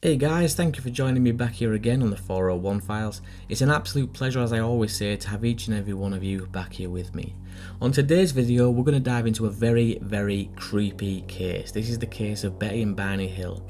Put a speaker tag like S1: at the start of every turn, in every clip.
S1: Hey guys, thank you for joining me back here again on the 401 Files. It's an absolute pleasure, as I always say, to have each and every one of you back here with me. On today's video, we're going to dive into a very creepy case. This is the case of Betty and Barney Hill.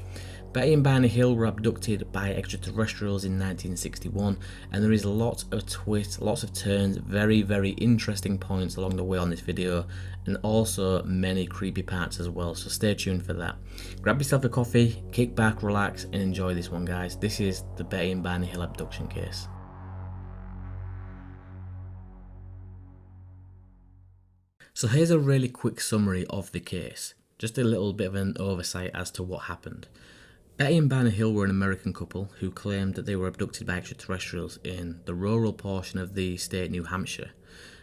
S1: Betty and Barney Hill were abducted by extraterrestrials in 1961, and there is lots of twists, lots of turns, very interesting points along the way on this video, and also many creepy parts as well, so stay tuned for that. Grab yourself a coffee, kick back, relax, and enjoy this one, guys. This is the Betty and Barney Hill abduction case. So here's a really quick summary of the case, just a little bit of an oversight as to what happened. Betty and Barney Hill were an American couple who claimed that they were abducted by extraterrestrials in the rural portion of the state New Hampshire.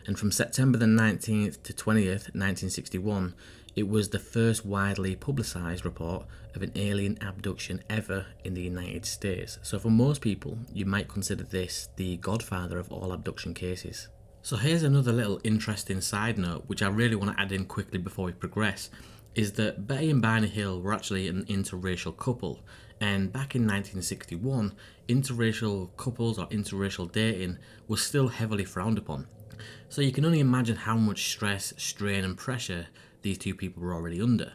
S1: And from September the 19th to 20th, 1961, it was the first widely publicised report of an alien abduction ever in the United States. So for most people, you might consider this the godfather of all abduction cases. So here's another little interesting side note, which I really want to add in quickly before we progress, is that Betty and Barney Hill were actually an interracial couple, and back in 1961, interracial couples or interracial dating was still heavily frowned upon. So you can only imagine how much stress, strain and pressure these two people were already under.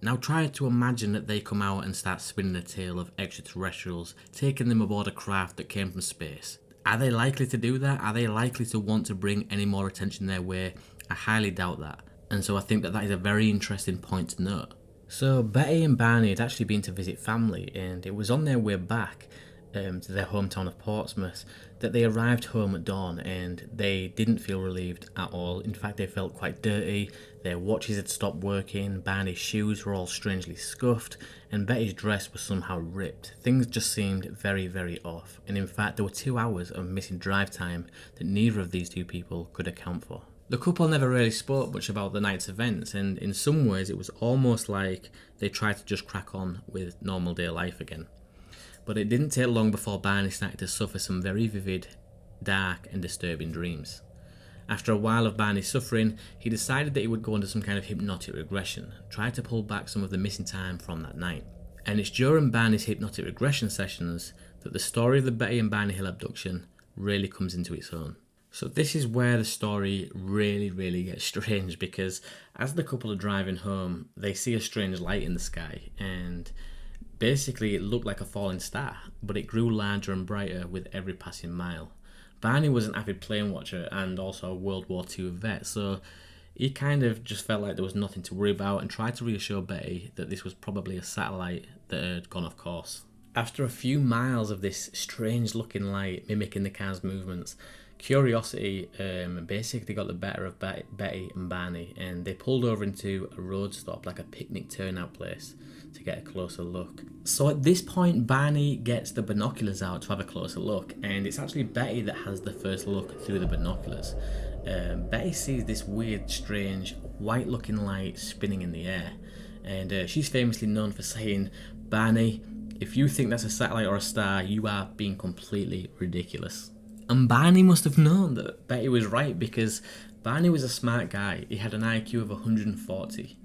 S1: Now try to imagine that they come out and start spinning a tale of extraterrestrials taking them aboard a craft that came from space. Are they likely to do that? Are they likely to want to bring any more attention their way? I highly doubt that. And so I think that is a very interesting point to note. So Betty and Barney had actually been to visit family, and it was on their way back to their hometown of Portsmouth that they arrived home at dawn, and they didn't feel relieved at all. In fact, they felt quite dirty. Their watches had stopped working, Barney's shoes were all strangely scuffed, and Betty's dress was somehow ripped. Things just seemed very off, and in fact there were 2 hours of missing drive time that neither of these two people could account for. The couple never really spoke much about the night's events, and in some ways it was almost like they tried to just crack on with normal day life again. But it didn't take long before Barney started to suffer some very vivid, dark and disturbing dreams. After a while of Barney's suffering, he decided that he would go into some kind of hypnotic regression, try to pull back some of the missing time from that night. And it's during Barney's hypnotic regression sessions that the story of the Betty and Barney Hill abduction really comes into its own. So this is where the story really gets strange, because as the couple are driving home, they see a strange light in the sky, and basically it looked like a falling star, but it grew larger and brighter with every passing mile. Barney was an avid plane watcher and also a World War II vet, so he kind of just felt like there was nothing to worry about and tried to reassure Betty that this was probably a satellite that had gone off course. After a few miles of this strange looking light mimicking the car's movements, curiosity basically got the better of Betty and Barney, and they pulled over into a road stop, like a picnic turnout place, to get a closer look. So at this point, Barney gets the binoculars out to have a closer look, and it's actually Betty that has the first look through the binoculars. Betty sees this weird, strange, white looking light spinning in the air, and she's famously known for saying, "Barney, if you think that's a satellite or a star, you are being completely ridiculous." And Barney must have known that Betty was right, because Barney was a smart guy. He had an IQ of 140.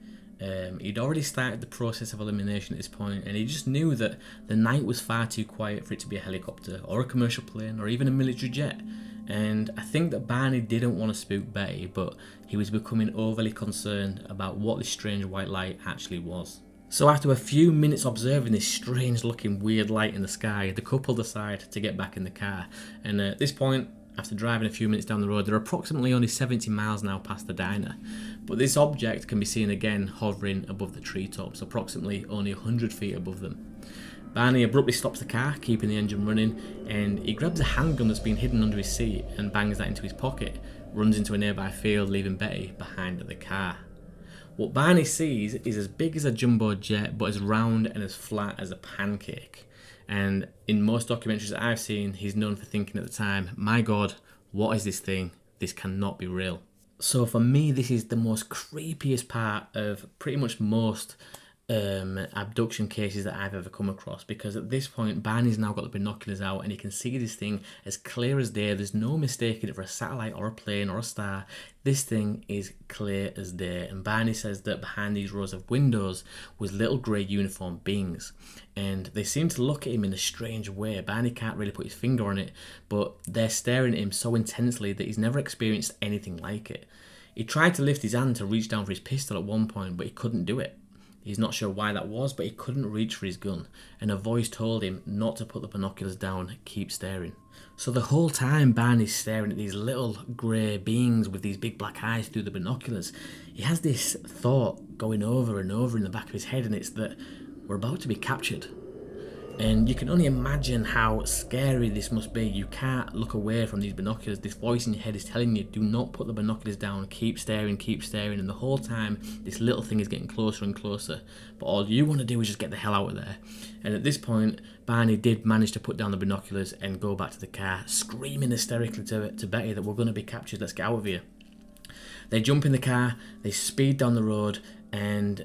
S1: He'd already started the process of elimination at this point, and he just knew that the night was far too quiet for it to be a helicopter or a commercial plane or even a military jet. And I think that Barney didn't want to spook Betty, but he was becoming overly concerned about what this strange white light actually was. So after a few minutes observing this strange looking weird light in the sky, the couple decide to get back in the car, and at this point, after driving a few minutes down the road, they're approximately only 70 miles now past the diner, but this object can be seen again hovering above the treetops, approximately only 100 feet above them. Barney abruptly stops the car, keeping the engine running, and he grabs a handgun that's been hidden under his seat and bangs that into his pocket, runs into a nearby field, leaving Betty behind at the car. What Barney sees is as big as a jumbo jet, but as round and as flat as a pancake. And in most documentaries that I've seen, he's known for thinking at the time, "My God, what is this thing? This cannot be real." So for me, this is the most creepiest part of pretty much most abduction cases that I've ever come across, because at this point Barney's now got the binoculars out and he can see this thing as clear as day. There's no mistaking it for a satellite or a plane or a star. This thing is clear as day, and Barney says that behind these rows of windows was little grey uniformed beings, and they seem to look at him in a strange way. Barney can't really put his finger on it, but they're staring at him so intensely that he's never experienced anything like it. He tried to lift his hand to reach down for his pistol at one point, but he couldn't do it. He's not sure why that was, but he couldn't reach for his gun, and a voice told him not to put the binoculars down, keep staring. So the whole time Barney's staring at these little grey beings with these big black eyes through the binoculars, he has this thought going over and over in the back of his head, and it's that we're about to be captured. And you can only imagine how scary this must be. You can't look away from these binoculars. This voice in your head is telling you, do not put the binoculars down, keep staring, and the whole time this little thing is getting closer and closer, but all you want to do is just get the hell out of there. And at this point, Barney did manage to put down the binoculars and go back to the car, screaming hysterically to Betty that we're going to be captured, let's get out of here. They jump in the car, they speed down the road, and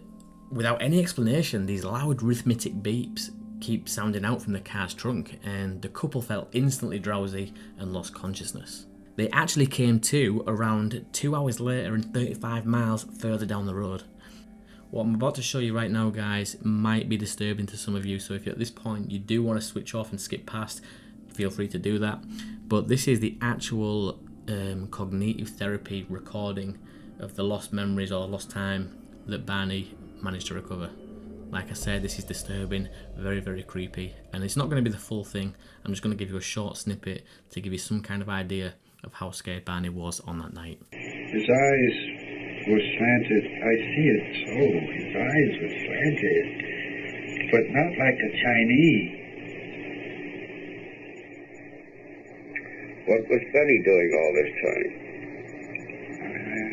S1: without any explanation, these loud rhythmic beeps keep sounding out from the car's trunk, and the couple felt instantly drowsy and lost consciousness. They actually came to around 2 hours later and 35 miles further down the road. What I'm about to show you right now, guys, might be disturbing to some of you, so if you're at this point you do want to switch off and skip past, feel free to do that. But this is the actual cognitive therapy recording of the lost memories or lost time that Barney managed to recover. Like I said, this is disturbing, very, very creepy, and it's not going to be the full thing. I'm just going to give you a short snippet to give you some kind of idea of how scared Barney was on that night.
S2: His eyes were slanted. I see it so. His eyes were slanted, but not like a Chinese.
S3: What was Betty doing all this time?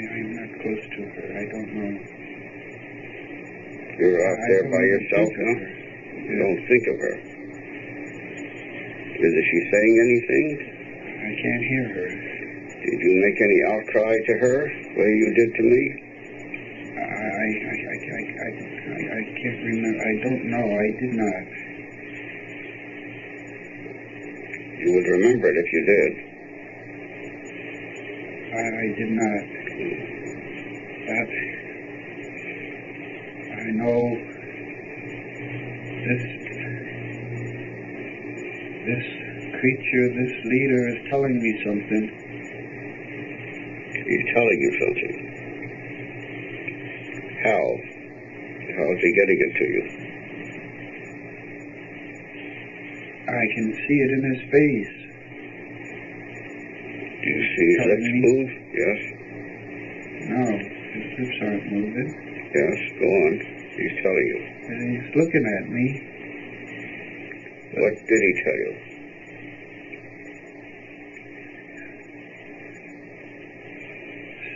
S2: I'm not close to her. I don't know.
S3: You're out there by yourself, huh? You don't think of her. Is she saying anything?
S2: I can't hear her.
S3: Did you make any outcry to her, the way you did to me?
S2: I can't remember. I don't know. I did not.
S3: You would remember it if you did.
S2: I did not. I know this creature, this leader is telling me something.
S3: He's telling you something. How? How is he getting it to you?
S2: I can see it in his face.
S3: Do you see his lips move? Yes.
S2: No, his lips aren't moving.
S3: Yes, go on. He's telling you.
S2: And he's looking at me.
S3: What did he tell you?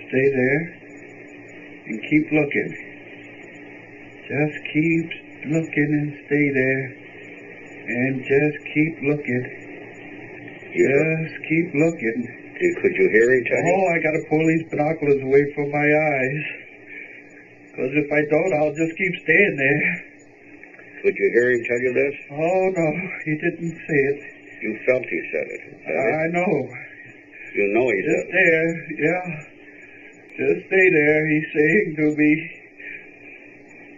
S2: Stay there and keep looking. Just keep looking and stay there. And just keep looking. Just keep looking.
S3: Could you hear him tell you?
S2: Oh, I gotta pull these binoculars away from my eyes. Because if I don't, I'll just keep staying there.
S3: Could you hear him tell you this?
S2: Oh, no, he didn't say it.
S3: You felt he said it.
S2: I know.
S3: You know he said it.
S2: Just there, yeah. Just stay there, he's saying to me.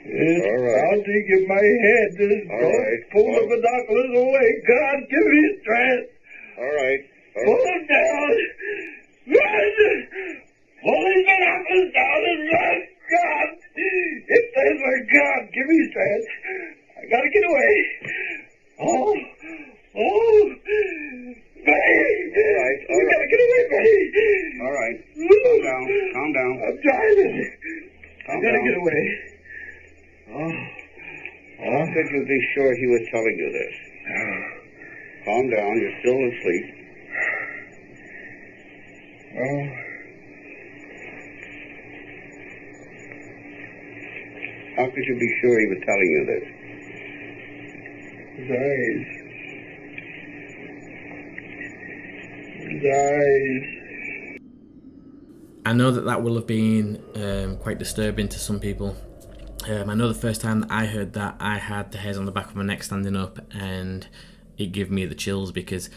S2: It's
S3: all right.
S2: pounding in my head. Don't pull the binoculars away. God, give me strength.
S3: All right.
S2: Pull them down. Run! Pull these binoculars down and run. God, if there's a God, give me strength. I gotta get away. Oh, Betty!
S3: All right.
S2: We gotta get away, Betty!
S3: All right. Calm down.
S2: I'm driving. I gotta
S3: down.
S2: get away.
S3: How could you be sure he was telling you this? Calm down. You're still asleep. How could you be sure he was telling you this?
S2: His eyes.
S1: I know that will have been quite disturbing to some people. I know the first time that I heard that, I had the hairs on the back of my neck standing up, and it gave me the chills because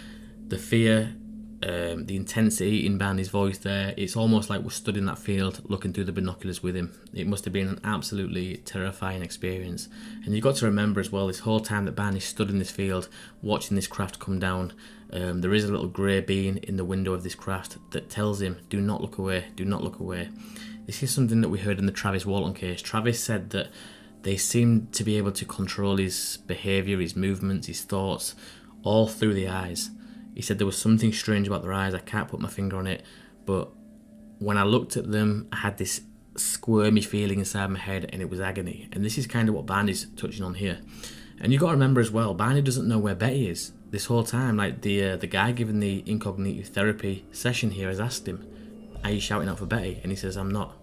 S1: the fear, the intensity in Barney's voice there, it's almost like we're stood in that field looking through the binoculars with him. It must have been an absolutely terrifying experience. And you've got to remember as well, this whole time that Barney stood in this field watching this craft come down, there is a little grey being in the window of this craft that tells him, do not look away, do not look away. This is something that we heard in the Travis Walton case. Travis said that they seemed to be able to control his behaviour, his movements, his thoughts, all through the eyes. He said there was something strange about their eyes. I can't put my finger on it, but when I looked at them, I had this squirmy feeling inside my head, and it was agony. And this is kind of what Barney's touching on here. And you've got to remember as well, Barney doesn't know where Betty is this whole time. Like the guy giving the incognito therapy session here has asked him, are you shouting out for Betty? And he says, I'm not.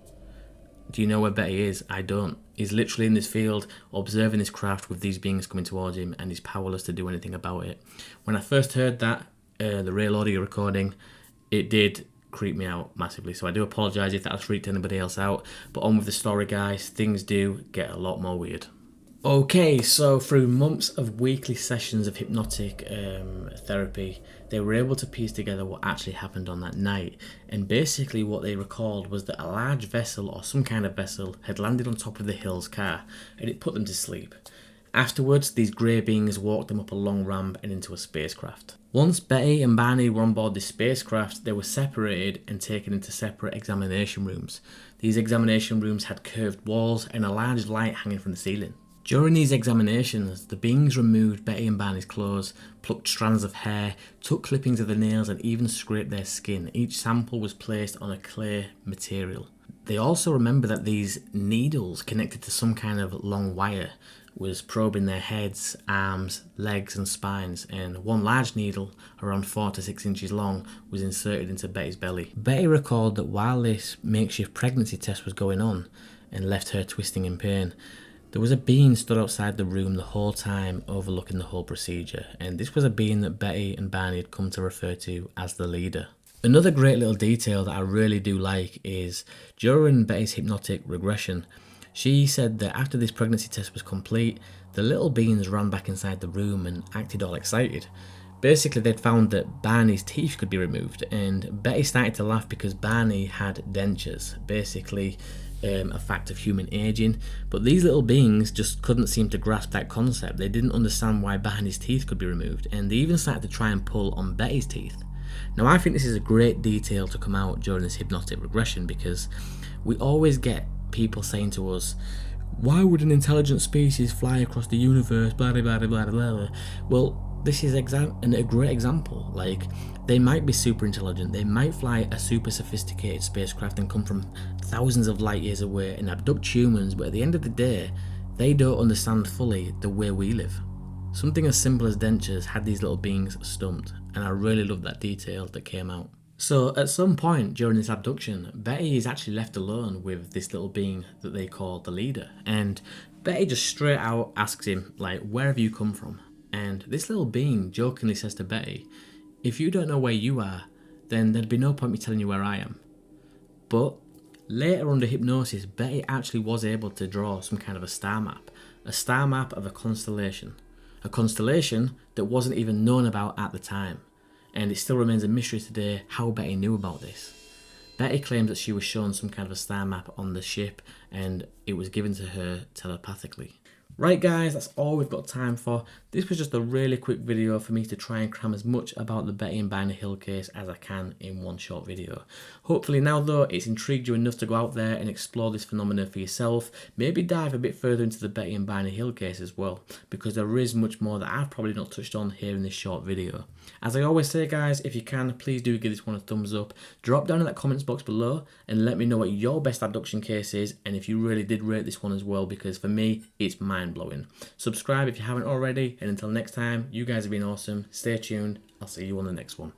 S1: Do you know where Betty is? I don't. He's literally in this field observing this craft with these beings coming towards him, and he's powerless to do anything about it. When I first heard that, the real audio recording, it did creep me out massively. So I do apologise if that has freaked anybody else out. But on with the story, guys. Things do get a lot more weird. Okay, so through months of weekly sessions of hypnotic therapy, they were able to piece together what actually happened on that night. And basically what they recalled was that a large vessel, or some kind of vessel, had landed on top of the Hill's car, and it put them to sleep. Afterwards, these grey beings walked them up a long ramp and into a spacecraft. Once Betty and Barney were on board this spacecraft, they were separated and taken into separate examination rooms. These examination rooms had curved walls and a large light hanging from the ceiling. During these examinations, the beings removed Betty and Barney's clothes, plucked strands of hair, took clippings of the nails, and even scraped their skin. Each sample was placed on a clear material. They also remember that these needles connected to some kind of long wire was probing their heads, arms, legs and spines, and one large needle, around 4 to 6 inches long, was inserted into Betty's belly. Betty recalled that while this makeshift pregnancy test was going on and left her twisting in pain, there was a being stood outside the room the whole time overlooking the whole procedure, and this was a being that Betty and Barney had come to refer to as the leader. Another great little detail that I really do like is during Betty's hypnotic regression, she said that after this pregnancy test was complete, the little beings ran back inside the room and acted all excited. Basically, they'd found that Barney's teeth could be removed, and Betty started to laugh because Barney had dentures, basically a fact of human aging. But these little beings just couldn't seem to grasp that concept. They didn't understand why Barney's teeth could be removed, and they even started to try and pull on Betty's teeth. Now, I think this is a great detail to come out during this hypnotic regression, because we always get people saying to us, why would an intelligent species fly across the universe, blah blah blah blah blah. Well, this is a great example. Like, they might be super intelligent, they might fly a super sophisticated spacecraft and come from thousands of light years away and abduct humans, but at the end of the day, they don't understand fully the way we live. Something as simple as dentures had these little beings stumped, and I really love that detail that came out. So at some point during this abduction, Betty is actually left alone with this little being that they call the leader, and Betty just straight out asks him, like, where have you come from? And this little being jokingly says to Betty, if you don't know where you are, then there'd be no point me telling you where I am. But later under hypnosis, Betty actually was able to draw some kind of a star map of a constellation that wasn't even known about at the time. And it still remains a mystery today how Betty knew about this. Betty claims that she was shown some kind of a star map on the ship, and it was given to her telepathically. Right guys, that's all we've got time for. This was just a really quick video for me to try and cram as much about the Betty and Barney Hill case as I can in one short video. Hopefully now though, it's intrigued you enough to go out there and explore this phenomenon for yourself. Maybe dive a bit further into the Betty and Barney Hill case as well, because there is much more that I've probably not touched on here in this short video. As I always say guys, if you can, please do give this one a thumbs up. Drop down in that comments box below and let me know what your best abduction case is, and if you really did rate this one as well, because for me, it's mind-blowing. Subscribe if you haven't already, and until next time, you guys have been awesome. Stay tuned. I'll see you on the next one.